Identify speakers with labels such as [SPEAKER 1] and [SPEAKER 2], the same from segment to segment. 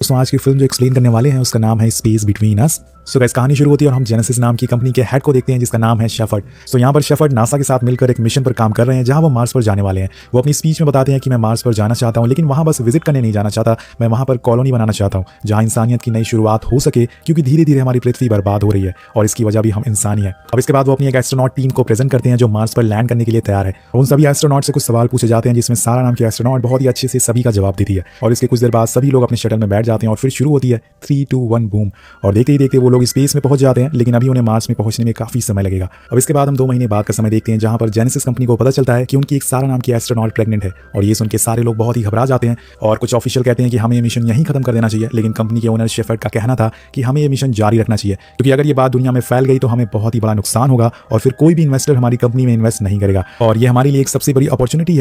[SPEAKER 1] दोस्तों आज की फिल्म जो एक्सप्लेन करने वाले हैं उसका नाम है space between us. So guys कहानी शुरू होती है और हम जेनेसिस नाम की कंपनी के हेड को देखते हैं जिसका नाम है शेफर्ड। सो यहाँ पर शेफर्ड नासा के साथ मिलकर एक मिशन पर काम कर रहे हैं जहाँ वो मार्स पर जाने वाले हैं। वो अपनी स्पीच में बताते हैं कि मैं मार्स पर जाना चाहता हूँ, लेकिन वहाँ बस विजिट करने नहीं जाना चाहता, मैं वहाँ पर कॉलोनी बनाना चाहता हूँ जहाँ इंसानियत की नई शुरुआत हो सके, क्योंकि धीरे धीरे हमारी पृथ्वी बर्बाद हो रही है और इसकी वजह भी हम इंसान ही है। अब इसके बाद वो अपनी एक एस्ट्रोनॉट टीम को प्रेजेंट करते हैं जो मार्स पर लैंड करने के लिए तैयार है। उन सभी एस्ट्रोनॉट से कुछ सवाल पूछे जाते हैं जिसमें सारा नाम की एस्ट्रोनॉट बहुत ही अच्छे से सभी का जवाब देती है और इसके कुछ देर बाद सभी लोग अपने शटल में बैठ जाते हैं और फिर शुरू होती है 3, 2, 1 बूम। और देखते ही देखते वो लोग स्पेस में पहुंच जाते हैं, लेकिन अभी उन्हें मार्स में पहुंचने में काफी समय लगेगा। अब इसके बाद हम 2 महीने बाद का समय देखते हैं जहां पर जेनेसिस कंपनी को पता चलता है कि उनकी एक सारा नाम की एस्ट्रोनॉट प्रेग्नेंट है और ये सुन के सारे लोग बहुत ही घबरा जाते हैं और कुछ ऑफिशियल कहते हैं कि हमें ये मिशन यहीं खत्म कर देना चाहिए, लेकिन कंपनी के ओनर शेफर्ड का कहना था कि हमें ये मिशन जारी रखना चाहिए क्योंकि अगर ये बात दुनिया में फैल गई तो हमें बहुत ही बड़ा नुकसान होगा और फिर कोई भी इन्वेस्टर हमारी कंपनी में इन्वेस्ट नहीं करेगा और ये हमारे लिए एक सबसे बड़ी अपॉर्चुनिटी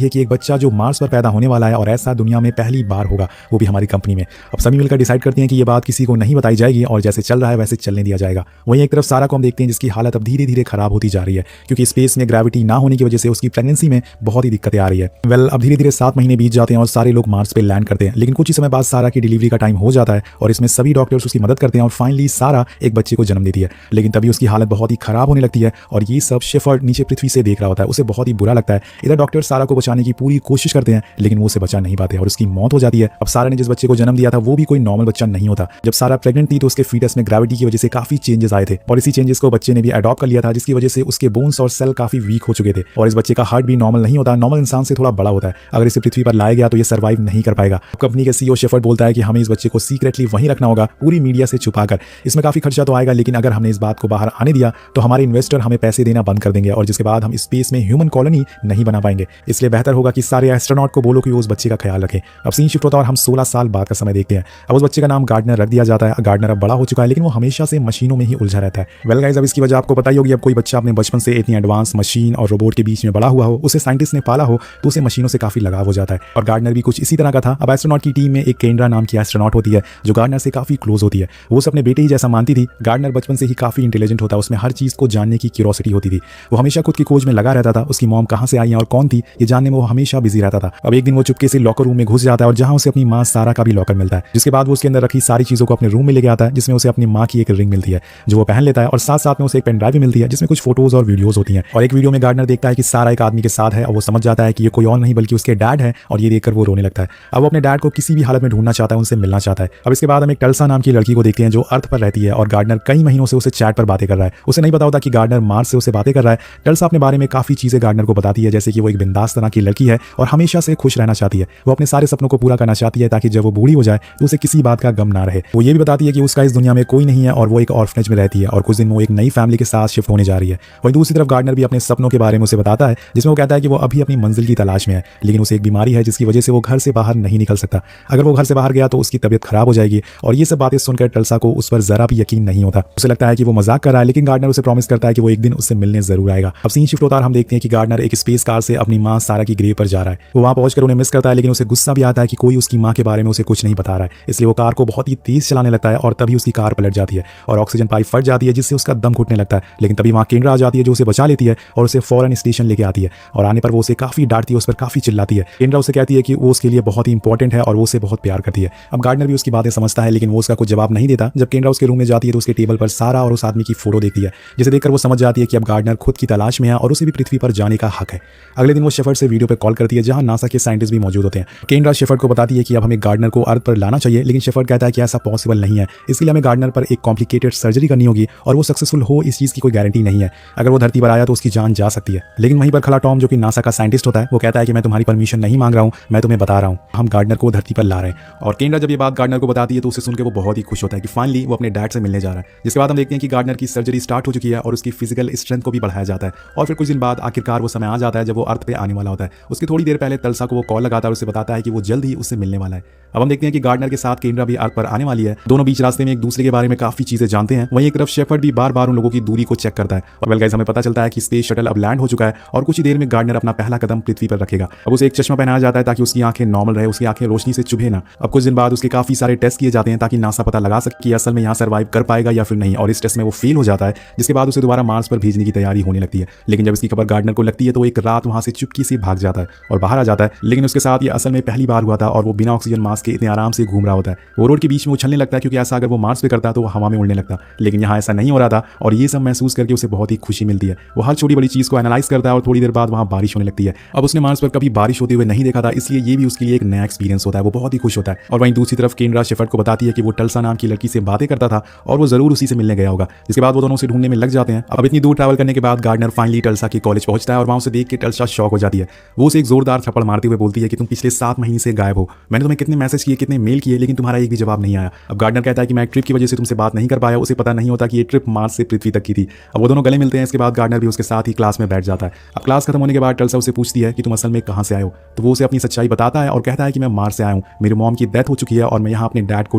[SPEAKER 1] है कि एक बच्चा जो मार्स पर पैदा होने वाला है और ऐसा दुनिया में पहली बार होगा, वो भी हमारी कंपनी में। अब सभी मिलकर डिसाइड करते हैं कि ये बात किसी को नहीं बताई जाएगी और जैसे चल रहा है वैसे चलने दिया जाएगा। वहीं एक तरफ सारा को हम देखते हैं जिसकी हालत अब धीरे धीरे खराब होती जा रही है क्योंकि स्पेस में ग्रेविटी ना होने की वजह से उसकी प्रेगनेंसी में बहुत ही दिक्कतें आ रही है। अब धीरे धीरे 7 महीने बीत जाते हैं और सारे लोग मार्स पे लैंड करते हैं, लेकिन कुछ ही समय बाद सारा की डिलीवरी का टाइम हो जाता है और इसमें सभी डॉक्टर्स उसकी मदद करते हैं और फाइनली सारा एक बच्चे को जन्म देती है। लेकिन तभी उसकी हालत बहुत ही खराब होने लगती है और ये सब शेफर्ड नीचे पृथ्वी से देख रहा होता है, उसे बहुत ही बुरा लगता है। इधर डॉक्टर सारा को बचाने की पूरी कोशिश करते हैं लेकिन वो उसे बचा नहीं पाते और उसकी मौत हो जाती है। अब सारा ने जिस बच्चे को जन्म दिया था वो भी कोई नॉर्मल बच्चा नहीं होता। जब सारा प्रेग्नेंट थी तो उसके फीटस में ग्रेविटी की वजह से काफी चेंजेस आए थे और इसी चेंजेस को बच्चे ने भी अडॉप्ट कर लिया था, जिसकी वजह से उसके बोन्स और सेल काफी वीक हो चुके थे और इस बच्चे का हार्ट भी नॉर्मल नहीं होता, नॉर्मल इंसान से थोड़ा बड़ा होता है। अगर इसे पृथ्वी पर लाया गया तो ये सर्वाइव नहीं कर पाएगा। कंपनी के सीईओ शेफर्ड बोलता है कि हमें इस बच्चे को सीक्रेटली वहीं रखना होगा, पूरी मीडिया से छुपाकर। इसमें काफी खर्चा तो आएगा, लेकिन अगर हमने इस बात को बाहर आने दिया तो हमारे इन्वेस्टर हमें पैसे देना बंद कर देंगे और जिसके बाद हम स्पेस में ह्यूमन कॉलोनी नहीं बना पाएंगे। इसलिए बेहतर होगा कि सारे एस्ट्रोनॉट को बोलो कि वो उस बच्चे का ख्याल रखें। अब सीन शिफ्ट होता है और हम 16 साल बाद का समय देखते हैं। अब उस बच्चे का नाम गार्डनर रख दिया जाता है। गार्डनर अब बड़ा हो चुका है लेकिन वो हमेशा से मशीनों में ही उलझा रहता है। वेल गाइस, अब इसकी वजह आपको पता ही होगी। अब कोई बच्चा अपने बचपन से इतनी एडवांस मशीन और रोबोट के बीच में बड़ा हुआ हो, उसे साइंटिस्ट ने पाला हो तो उसे मशीनों से काफी लगाव हो जाता है और गार्डनर भी कुछ इसी तरह का था। अब एस्ट्रोनॉट की टीम में एक केंड्रा नाम की एस्ट्रोनॉट होती है जो गार्डनर से काफी क्लोज होती है। वो उसे अपने बेटे ही जैसा मानती थी। गार्डनर बचपन से ही काफी इंटेलिजेंट होता है, उसमें हर चीज को जानने की क्यूरियोसिटी होती थी। वो हमेशा खुद की खोज में लगा रहता था। उसकी मॉम कहाँ से आई है और कौन थी ये जानने में वो हमेशा बिजी रहता था। अब एक दिन वो चुपके से लॉकर रूम में घुस जाता है और जहां उसे अपनी माँ सारा का भी लॉकर मिलता है, जिसके बाद वो उसके अंदर रखी सारी चीजों को अपने रूम में लेके आता है, जिसमें उसे अपनी माँ की एक रिंग मिलती है जो वो पहन लेता है और साथ साथ में उसे एक पेन ड्राइव भी मिलती है जिसमें कुछ फोटोज और वीडियोस होती हैं। और एक वीडियो में गार्डनर देखता है कि सारा एक आदमी के साथ है और वो समझ जाता है कि ये कोई और नहीं बल्कि उसके डैड है और ये देखकर वो रोने लगता है। अब वो अपने डैड को किसी भी हालत में ढूंढना चाहता है, उनसे मिलना चाहता है। अब इसके बाद हम एक टल्सा नाम की लड़की को देखते हैं जो अर्थ पर रहती है और गार्डनर कई महीनों से उसे चैट पर बातें कर रहा है। उसे नहीं पता होता कि गार्डनर मार्स से उसे बातें कर रहा है। टल्सा अपने बारे में काफी चीजें गार्डनर को बताती है, जैसे कि वो एक बिंदास तरह की लड़की है और हमेशा से खुश रहना चाहती है। वो अपने सारे सपनों को पूरा करना चाहती है ताकि जब वो बूढ़ी हो जाए तो उसे किसी बात का गम ना रहे। वो ये भी बताती है कि उसका इस दुनिया में कोई नहीं है और वो एक ऑर्फनेज में रहती है और कुछ दिन वो एक नई फैमिली के साथ शिफ्ट होने जा रही है। वहीं दूसरी तरफ गार्डनर भी अपने सपनों के बारे में उसे बताता है, जिसमें वो कहता है कि वो अभी अपनी मंजिल की तलाश में है, लेकिन उसे एक बीमारी है जिसकी वजह से वो घर से बाहर नहीं निकल सकता। अगर वो घर से बाहर गया तो उसकी तबीयत खराब हो जाएगी और ये सब बातें सुनकर टल्सा को उस पर जरा भी यकीन नहीं होता। उसे लगता है कि वो मजाक कर रहा है, लेकिन गार्डनर उसे प्रॉमिस करता है कि वो एक दिन उससे मिलने जरूर आएगा। अब सीन शिफ्ट होता है, हम देखते हैं कि गार्डनर एक स्पेस कार से अपनी माँ सारा की ग्रेव पर जा रहा है। वो वहां पहुंचकर उन्हें मिस करता है, लेकिन उसे गुस्सा भी आता है कि कोई उसकी माँ के बारे में उसे कुछ नहीं बता रहा है। इसलिए वो कार को बहुत ही तेज चलाने लगता है और तभी उसकी कार पलट जाती है और ऑक्सीजन पाइप फट जाती है जिससे उसका दम घुटने लगता है। लेकिन तभी वहां केंद्र आ जाती है जो उसे बचा लेती है और उसे फौरन स्टेशन लेके आती है और आने पर वो उसे काफी डांटती है, उस पर काफी चिल्लाती है। केंद्र उसे कहती है कि वो उसके लिए बहुत ही इंपॉर्टेंट है और वो उसे बहुत प्यार करती है। अब गार्डनर भी उसकी बातें समझता है, लेकिन वो उसका कुछ जवाब नहीं देता। जब केंद्र उसके रूम में जाती है तो उसके टेबल पर सारा और उस आदमी की फोटो देखती है, जिसे देखकर वो समझ जाती है कि अब गार्डनर खुद की तलाश में है और उसे भी पृथ्वी पर जाने का हक है। अगले दिन वो शेफर्ड से वीडियो पर कॉल करती है जहां नासा के साइंटिस्ट भी मौजूद होते हैं। केंद्र शेफर्ड को बताती है कि अब हमें गार्डनर को अर्थ पर लाना चाहिए, लेकिन शेफर्ड कहता है कि ऐसा पॉसिबल नहीं है, इसलिए हमें गार्डनर पर एक कॉम्प्लिकेटेड सर्जरी करनी होगी और वो सक्सेसफुल हो इस चीज की कोई गारंटी नहीं है। अगर वो धरती पर आया तो उसकी जान जा सकती है। लेकिन वहीं पर खड़ा टॉम जो कि नासा का साइंटिस्ट होता है वो कहता है कि मैं तुम्हारी परमिशन नहीं मांग रहा हूं, मैं तुम्हें बता रहा हूं, हम गार्डनर को धरती पर ला रहे हैं। और केंद्र जब ये बात गार्डनर को बताती है तो उसे सुनकर वो बहुत ही खुश होता है कि फाइनली वो अपने डैड से मिलने जा रहा है। जिसके बाद हम देखते हैं कि गार्डनर की सर्जरी स्टार्ट हो चुकी है और उसकी फिजिकल स्ट्रेंथ को भी बढ़ाया जाता है और फिर कुछ दिन बाद आखिरकार वो समय आ जाता है जब वो अर्थ पे आने वाला होता है। उसकी थोड़ी देर पहले तल्सा को वो कॉल लगाता है और उसे बताता है कि वो जल्द ही उससे मिलने वाला है। अब हम देखते हैं कि गार्डनर के साथ केंद्र भी अर्थ पर आने वाली है। दोनों बीच रास्ते में एक दूसरे के बारे में काफी चीजें जानते हैं। वहीं एक तरफ शेफर्ड भी बार बार उन लोगों की दूरी को चेक करता है और वेल गाइस हमें पता चलता है कि स्पेस शटल अब लैंड हो चुका है और कुछ ही देर में गार्डनर अपना पहला कदम पृथ्वी पर रखेगा। अब उसे एक चश्मा पहनाया जाता है ताकि उसकी आंखें नॉर्मल रहे, उसकी आंखें रोशनी से चुभे ना। अब कुछ दिन बाद उसके काफी सारे टेस्ट किए जाते हैं ताकि नासा पता लगा सके कि असल में यहाँ सर्वाइव कर पाएगा या फिर नहीं, और इस टेस्ट में वो फेल हो जाता है, जिसके बाद उसे दोबारा मार्स पर भेजने की तैयारी होने लगती है। लेकिन जब इसकी खबर गार्डनर को लगती है तो एक रात वहां से चुपकी से भाग जाता है और बाहर आ जाता है। लेकिन उसके साथ ये असल में पहली बार हुआ था और वो बिना ऑक्सीजन मास्क मार्स के इतने आराम से घूम रहा होता है। वो रोड के बीच में उछलने लगता है क्योंकि ऐसा अगर वो मार्स पे करता तो वो हवा में उड़ने लगता, लेकिन यहाँ ऐसा नहीं हो रहा था और ये सब महसूस करके उसे बहुत ही खुशी मिलती है। वो हर छोटी बड़ी चीज़ को एनालाइज करता है और थोड़ी देर बाद वहाँ बारिश होने लगती है। अब उसने मार्स पर कभी बारिश होते हुए नहीं देखा था, इसलिए ये भी उसके लिए एक नया एक्सपीरियंस होता है। वो बहुत ही खुश होता है। और वहीं दूसरी तरफ केंड्रा शेफर्ड को बताती है कि वो टल्सा नाम की लड़की से बातें करता था और वो जरूर उसी से मिलने गया होगा। जिसके बाद वो दोनों उसे ढूंढने में लग जाते हैं। अब इतनी दूर ट्रैवल करने के बाद गार्डनर फाइनली टल्सा के कॉलेज पहुंचता है और वहां उसे देख के टल्सा शॉक हो जाती है। वो उसे एक जोरदार थप्पड़ मारते हुए बोलती है कि तुम पिछले 7 महीने से गायब हो। मैंने तुम्हें कितने मैसेज किए, कितने मेल किए, लेकिन तुम्हारा एक भी जवाब नहीं आया। अब गार्डनर कहता है कि मैं एक ट्रिप की वजह से तुमसे बात नहीं कर पाया। उसे पता नहीं होता कि ये ट्रिप मार्स से पृथ्वी तक की थी। अब वो दोनों गले मिलते हैं। इसके बाद गार्डनर भी उसके साथ ही क्लास में बैठ जाता है। अब क्लास खत्म होने के बाद टल्सा उसे पूछती है कि तुम असल में कहाँ से आए हो। तो वो उसे अपनी सच्चाई बताता है और कहता है कि मैं मार्स से आया हूँ, मेरी मॉम की डेथ हो चुकी है और मैं यहाँ अपने डैड को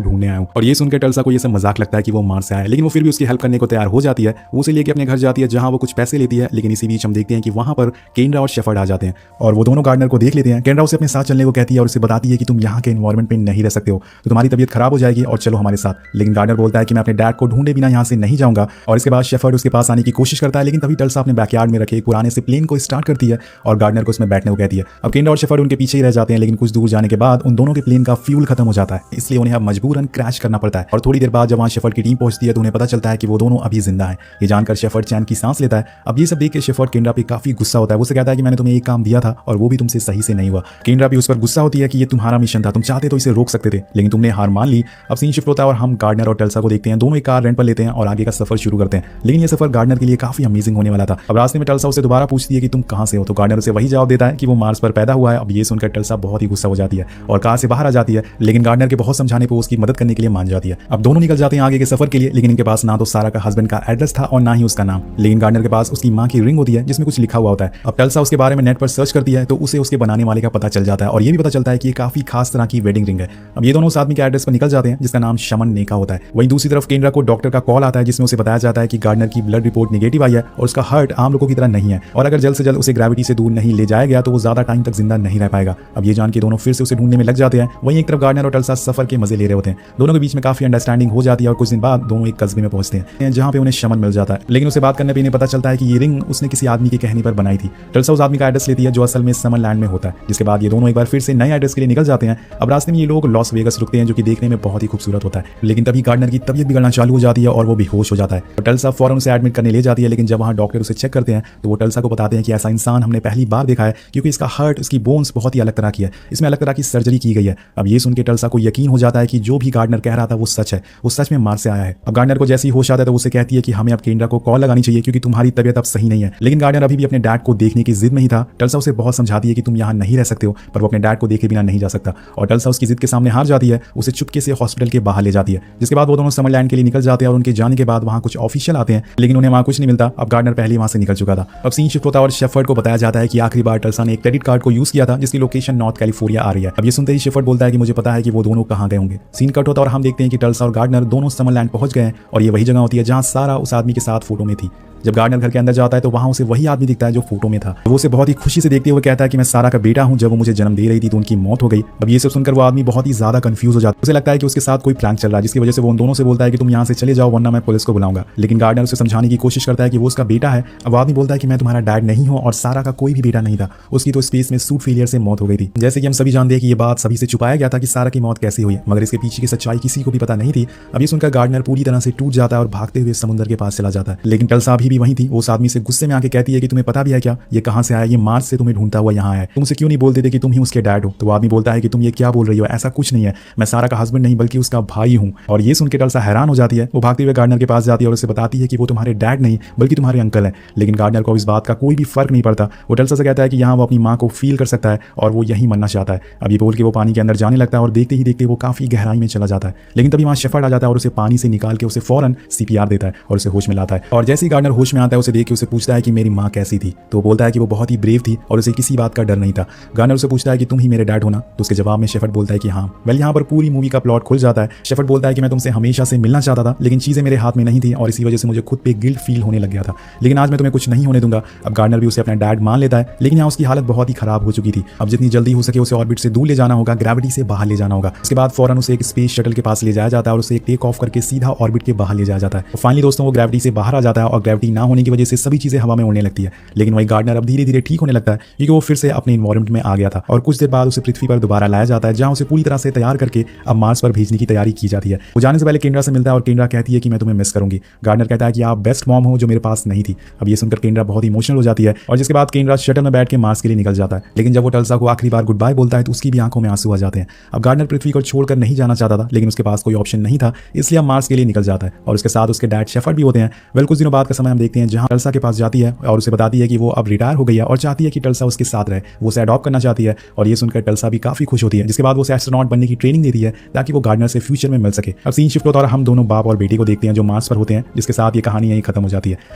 [SPEAKER 1] ढूंढने आया हूँ। और ये सुनकर टल्सा को ये सब मजाक लगता है कि वो मार्स से आया है, लेकिन वो फिर भी उसकी हेल्प करने को तैयार हो जाती है। वो उसे लेकर अपने घर जाती है जहाँ वो कुछ पैसे लेती है। लेकिन इसी बीच हम देखते हैं कि वहाँ पर केंड्रा और शेफर्ड आ जाते हैं और वो दोनों गार्डनर को देख लेते हैं। केंड्रा उसे अपने साथ चलने को कहती है और उसे बताती है कि तुम यहाँ के एनवायरमेंट में नहीं रह सकते हो, तो तुम्हारी तबीयत खराब हो जाएगी और चलो हमारे साथ। लेकिन गार्डनर बोलता है कि मैं अपने डैड को ढूंढे बिना यहाँ से नहीं जाऊंगा। और इसके बाद शेफर्ड उसके पास आने की कोशिश करता है, लेकिन तभी टल्सा अपने बैकयार्ड में रखे एक पुराने से प्लेन को स्टार्ट करती है और गार्डनर को उसमें बैठने को कहती है। अब केंड्रा और शेफर्ड उनके पीछे ही रह जाते हैं, लेकिन कुछ दूर जाने के बाद उन दोनों के प्लेन का फ्यूल खत्म हो जाता है, इसलिए उन्हें अब मजबूरन क्रैश करना पड़ता है। और थोड़ी देर बाद जब वहाँ शेफर्ड की टीम पहुंचती है तो उन्हें पता चलता है कि वो दोनों अभी जिंदा हैं। ये जानकर शेफर्ड चैन की सांस लेता है। अब ये सब देख के शेफर्ड केंड्रा पे काफी गुस्सा होता है। वो उसे कहता है कि मैंने तुम्हें एक काम दिया था और वो भी तुमसे सही से नहीं हुआ। केंड्रा भी उस पर गुस्सा होती है कि ये तुम्हारा मिशन था, तुम चाहते तो इसे रोक सकते थे, लेकिन तुमने हार मान ली। अब सीन शिफ्ट होता है और हम गार्डनर और टल्सा को देखते हैं। दोनों एक कार रेंट पर लेते हैं और आगे का सफर शुरू करते हैं। लेकिन ये सफर गार्डनर के लिए काफी अमेजिंग होने वाला था। अब रास्ते में टल्सा उसे दोबारा पूछती है कि तुम कहाँ से हो, तो गार्डनर उसे वही जवाब देता है कि वो मार्स पर पैदा हुआ है। अब ये सुनकर टल्सा बहुत ही गुस्सा हो जाती है और कार से बाहर आ जाती है, लेकिन गार्डनर के बहुत समझाने पर उसकी मदद करने के लिए मान जाती है। अब दोनों निकल जाते हैं आगे के सफर के लिए, लेकिन इनके पास ना तो सारा का हस्बैंड का एड्रेस था और ना ही उसका नाम। लेकिन गार्डनर के पास उसकी माँ की रिंग होती है जिसमें कुछ लिखा हुआ होता है। अब टल्सा उसके बारे में नेट पर सर्च करती है तो उसे उसके बनाने वाले का पता चल जाता है और ये भी पता चलता है कि ये काफी खास तरह की वेडिंग रिंग है। अब ये दोनों उस आदमी के एड्रेस पर निकल जाते हैं जिसका नाम शमन नेका होता है। वहीं दूसरी तरफ केंड्रा को डॉक्टर का कॉल आता है जिसमें उसे बताया जाता है कि गार्डनर की ब्लड रिपोर्ट नेगेटिव आई है और उसका हार्ट आम लोगों की तरह नहीं है और अगर जल्द से जल्द उसे ग्रेविटी से दूर नहीं ले जाया गया तो वो ज्यादा टाइम तक जिंदा नहीं रह पाएगा। अब ये जान के दोनों फिर से उसे ढूंढने में लग जाते हैं। वहीं एक तरफ गार्डनर और टल्सा सफर के मजे ले रहे होते हैं। दोनों के बीच में काफी अंडरस्टैंडिंग हो जाती है और कुछ दिन बाद दोनों एक कस्बे में पहुंचते हैं जहां पे उन्हें शमन मिल जाता है। लेकिन उसे बात करने पर इन्हें पता चलता है कि ये रिंग उसने किसी आदमी के कहने पर बनाई थी। टल्सा उस आदमी का एड्रेस लेती है जो असल में समरलैंड में होता है। जिसके बाद ये दोनों एक बार फिर से नए एड्रेस के लिए निकल जाते हैं। अब रास्ते में ये लोग लॉस वेगस रुकते हैं जो कि देखने में बहुत ही खूबसूरत होता है, लेकिन तभी गार्डनर की तबीयत बिगड़ना चालू हो जाती है और वो बेहोश हो जाता है। और टल्सा फौरन उसे एडमिट करने ले जाती है, लेकिन जब वहाँ डॉक्टर उसे चेक करते हैं तो वो टल्सा को बताते हैं कि ऐसा इंसान हमने पहली बार देखा है क्योंकि इसका हार्ट, उसकी बोन्स बहुत ही अलग तरह की है, इसमें अलग तरह की सर्जरी की गई है। अब ये सुन के टल्सा को यकीन हो जाता है कि जो भी गार्डनर कह रहा था वो सच है, वो सच में मार्स से आया है। अब गार्डनर को जैसे ही होश आता है तो उसे कहती है कि हमें अब केंड्रा को कॉल लगानी चाहिए क्योंकि तुम्हारी तबीयत अब सही नहीं है। लेकिन गार्डनर अभी भी अपने डैड को देखने की जिद में ही था। टल्सा उसे बहुत समझाती है कि तुम यहाँ नहीं रह सकते हो, पर वो अपने डैड को देखे बिना नहीं जा सकता और टल्सा उसकी जिद के सामने हार जाती है। उसे चुपके से हॉस्पिटल के बाहर ले जाती है। जिसके बाद वो दोनों समरलैंड के लिए निकल जाते हैं और उनके जाने के बाद वहाँ कुछ ऑफिशियल आते हैं, लेकिन उन्हें वहाँ कुछ नहीं मिलता। अब गार्डनर पहले वहाँ से निकल चुका था। अब सीन शिफ्ट होता है और शेफर्ड को बताया जाता है कि आखिरी बार टल्सा ने एक क्रेडिट कार्ड को यूज किया था जिसकी लोकेशन नॉर्थ कैलिफोर्निया आ रही है। अब ये सुनते ही शेफर्ड बोलता है कि मुझे पता है कि वो दोनों कहाँ गए होंगे। सीन कट होता है और हम देखते हैं कि टल्सा और गार्डनर दोनों समरलैंड पहुंच गए हैं और ये वही जगह होती है जहाँ सारा उस आदमी के साथ फोटो में थी। जब गार्डनर घर के अंदर जाता है तो वहाँ उसे वही आदमी दिखता है जो फोटो में था। वो उसे बहुत ही खुशी से देखते हुए कहता है कि मैं सारा का बेटा हूँ, जब वो मुझे जन्म दे रही थी तो उनकी मौत हो गई। अब ये सब सुनकर वो आदमी बहुत ही ज्यादा कंफ्यूज हो जाता है। उसे लगता है कि उसके साथ कोई प्रैंक चल रहा है, जिसकी वजह से वो उन दोनों से बोलता है कि तुम यहाँ से चले जाओ वरना मैं पुलिस को बुलाऊंगा। लेकिन गार्डनर उसे समझाने की कोशिश करता है कि वो उसका बेटा है। अब आदमी बोलता है कि मैं तुम्हारा डैड नहीं हूँ और सारा का कोई भी बेटा नहीं था, उसकी तो स्पेस में सूट फेलियर से मौत हो गई थी। जैसे कि हम सभी जानते हैं कि ये बात सभी से छुपाया गया था कि सारा की मौत कैसे हुई, मगर इसके पीछे की सच्चाई किसी को भी पता नहीं थी। अब ये सुनकर गार्डनर पूरी तरह से टूट जाता है और भागते हुए समुद्र के पास चला जाता है। लेकिन टल्सा अभी भी वहीं थी। उस आदमी से गुस्से में आके कहती है कि तुम्हें पता भी है क्या, ये कहाँ से आया, ये मार्स से तुम्हें ढूंढता हुआ यहाँ आया, तुम उसे क्यों नहीं बोलते थे कि तुम ही उसके डैड हो। तो आदमी बोलता है कि तुम ये क्या बोल रही हो, ऐसा कुछ नहीं है, मैं सारा का हस्बैंड नहीं बल्कि उसका भाई हूँ। और ये सुनकर टल्सा हैरान हो जाती है। वो भागते हुए गार्डनर के पास जाती है और उसे बताती है कि वो तुम्हारे डैड नहीं बल्कि तुम्हारे अंकल है। लेकिन गार्डनर को इस बात का कोई भी फर्क नहीं पड़ता। वो टल्सा से कहता है कि यहाँ वो अपनी माँ को फील कर सकता है और वो यहीं मरना चाहता है। अब ये बोल के वो पानी के अंदर जाने लगता है और देखते ही देखते वो काफी गहराई में चला जाता है। लेकिन तभी वहाँ शेफर्ड आ जाता है और उसे पानी से निकाल के उसे फौरन CPR देता है और उसे होश में लाता है। और जैसे ही गार्डनर होश में आता है उसे देख के उसे पूछता है कि मेरी माँ कैसी थी। तो वो बोलता है कि वो बहुत ही ब्रेव थी और उसे किसी बात का डर नहीं था। गार्डनर उसे पूछता है कि तुम ही मेरे डैड हो ना। तो उसके जवाब में शेफर्ड बोलता है कि हाँ। वेल यहाँ पर पूरी मूवी का प्लॉट खुल जाता है। शेफर्ड बोलता है कि मैं तुमसे हमेशा से मिलना चाहता था लेकिन चीजें मेरे हाथ में नहीं थी और इसी वजह से मुझे खुद पे गिल्ट फील होने लग गया था, लेकिन आज मैं तुम्हें कुछ नहीं होने दूंगा। अब गार्डनर भी उसे अपना डैड मान लेता है, लेकिन यहाँ उसकी हालत बहुत ही खराब हो चुकी थी। अब जितनी जल्दी हो सके उसे ऑर्बिट से दूर ले जाना होगा, ग्रेविटी से बाहर ले जाना होगा। उसके बाद फौरन उसे एक स्पेस शटल के पास ले जाया जाता है और उसे एक टेक ऑफ करके सीधा ऑर्बिट के बाहर ले जाया जाता है। फाइनली दोस्तों वो ग्रेविटी से बाहर आ जाता है और ग्रेविटी ना होने की वजह से सभी चीज़ें हवा में उड़ने लगती है। लेकिन वही गार्डनर अब धीरे धीरे ठीक होने लगता है क्योंकि वो फिर से अपने इन्वायरमेंट में आ गया था और कुछ देर बाद उसे पृथ्वी पर दोबारा लाया जाता है, जहाँ उसे पूरी तरह से तैयार करके अब मार्स पर भेजने की तैयारी की जाती है। वो जाने से पहले केंद्रा से मिलता है और केंद्रा कहती है कि मैं तुम्हें मिस करूंगी। गार्डनर कहता है कि आप बेस्ट मॉम हो जो मेरे पास नहीं थी। अब ये सुनकर केंद्रा बहुत इमोशनल हो जाती है और जिसके बाद केंद्रा शटल में बैठ के मार्स के लिए निकल जाता है। लेकिन जब वो टल्सा को आखिरी बार गुड बाय बोलता है तो उसकी भी आंखों में आंसू आ जाते हैं। अब गार्डनर पृथ्वी को छोड़कर नहीं जाना चाहता था, लेकिन उसके पास कोई ऑप्शन नहीं था, इसलिए अब मार्स के लिए निकल जाता है और उसके साथ उसके डैड शेफर्ड भी होते हैं। वेल, कुछ दिनों बाद का समय हम देखते हैं जहां टल्सा के पास जाती है और उसे बताती है कि वो अब रिटायर हो गई है और चाहती है कि टल्सा उसके साथ रहे। वो उसे अडॉप्ट करना चाहती है और ये सुनकर टल्सा भी काफी खुश होती है, जिसके बाद वो उसे एस्ट्रोनॉट बनने की ट्रेनिंग देती है ताकि वो गार्डनर से फ्यूचर में मिल सके। अब सीन शिफ्ट होता है और हम दोनों बाप और बेटी को देखते हैं जो मार्स पर होते हैं, जिसके साथ ये कहानी यहीं खत्म हो जाती है।